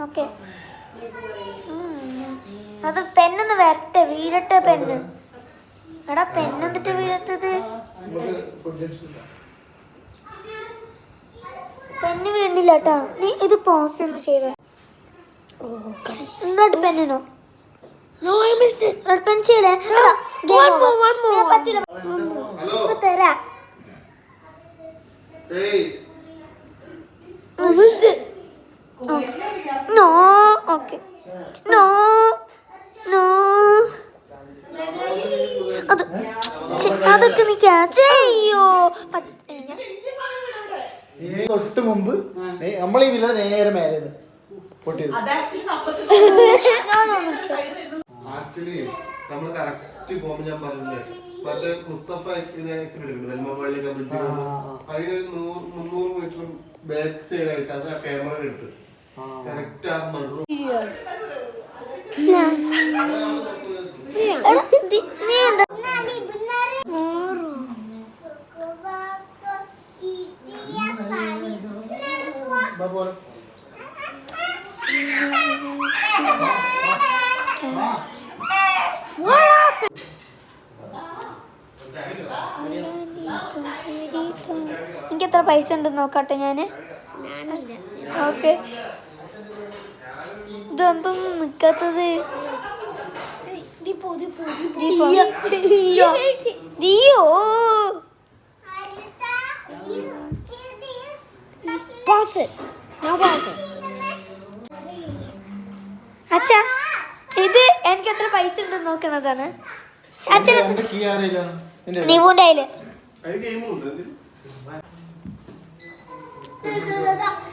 Okay. അത് പെണ്ണൊന്ന് വരട്ടെ, വീഴട്ടെ പെണ്ണ്. എടാ പെണ്ണെന്നിട്ട് വീഴത്തത്? പെണ്ണ് വീണില്ല കേട്ടാ. നീ ഇത് പോസ് എന്ത് ചെയ്ത? റെഡ് പെണ്ണോ? റെഡ് പെൻ ചെയ്യലേ? പറ്റില്ല, തരാ. No, okay. നോ നോ, അതൊക്കെ നീ ക്യാച്ച് ചെയ്യോ? തൊട്ട് മുമ്പ് നമ്മളീ വില നേരെ മേലെ പൊട്ടിയത്. ആക്ച്വലി നമ്മൾ കറക്റ്റ് പോകുമ്പോൾ ഞാൻ പറഞ്ഞില്ലേ മറ്റേ മുസ്തഫ അതിനൊരു 100-300 മീറ്റർ ബാക്ക് സൈഡ് ആയിട്ട് അത് ആ ക്യാമറ എടുത്ത് കറക്റ്റ് ആ നടു. എനിക്ക് എത്ര പൈസ ഉണ്ടെന്ന് നോക്കട്ടെ ഞാന്. ഓക്കെ, ഇതെന്തൊന്നും നിക്കാത്തത്? ദിയോ അച്ഛാ, ഇത് എനിക്ക് എത്ര പൈസ ഉണ്ടെന്ന് നോക്കണതാണ്. നിവുന്റെ കയ്യില്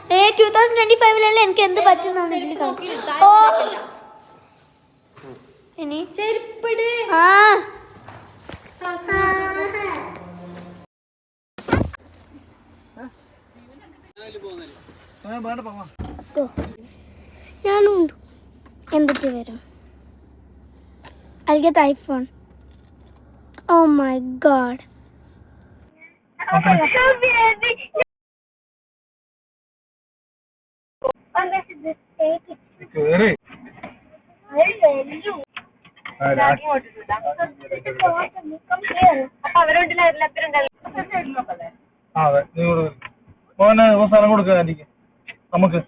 2025 എനിക്ക് എന്ത് പറ്റുന്നാണ് ഇതിൽ. ഓ ഇനി ചെരുപ്പിട്. ഞാനുണ്ട്. എന്തിട്ട് വരും? I'll get iPhone. Oh my god. സ്ഥലം കൊടുക്കുക നമുക്ക്.